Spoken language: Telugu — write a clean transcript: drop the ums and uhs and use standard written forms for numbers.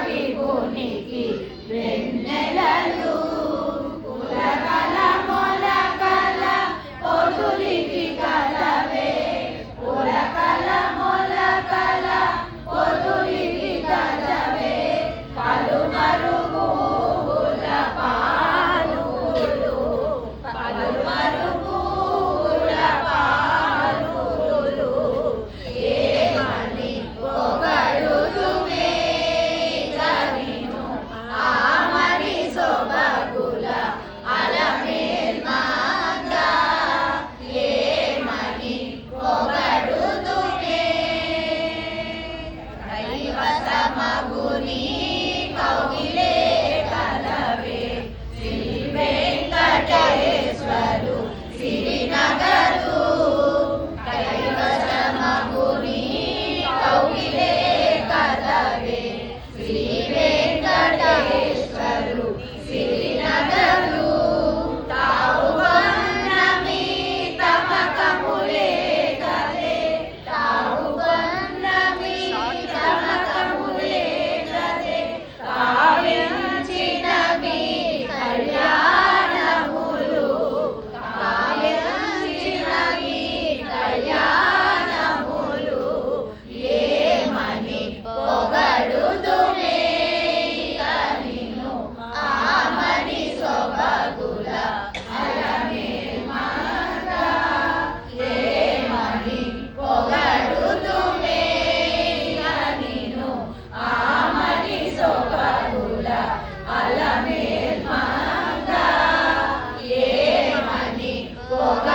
విభునికి వెన్నెలలు పులకల మొలకల పొదులికి కలవే పులకల మొలకల పొదులికి కలవే పలుమరుగుల పాలులు పలుమరుగుల పాలులు ఏమని పొగడుదుమే కవిను ఆమని సొబగుల అలమేల్మంగా ఏమని పొగడుదుమే కైవసమగుని కౌగిలే కలవే శ్రీ వెంకటేశ్వరు సిరినగరు కైవసమగుని కౌగిలే కలవే శ్రీ వెంకటేశ్వరు సిరినగరు తావుగొన్నమి తమకములే కలే తావుగొన్నమి తమకములే కలే కావ్యంచినవి కళ్యాణములు కావ్యంచినవి కళ్యాణములు ఏమని పొగడుదుమే కనిను ఆమని సొబగుల అలమేల్మంగా ఏమని పొగడుదుమే కనిను ఆమని సొబగుల అలమేల్మంగా ఏమని పొగ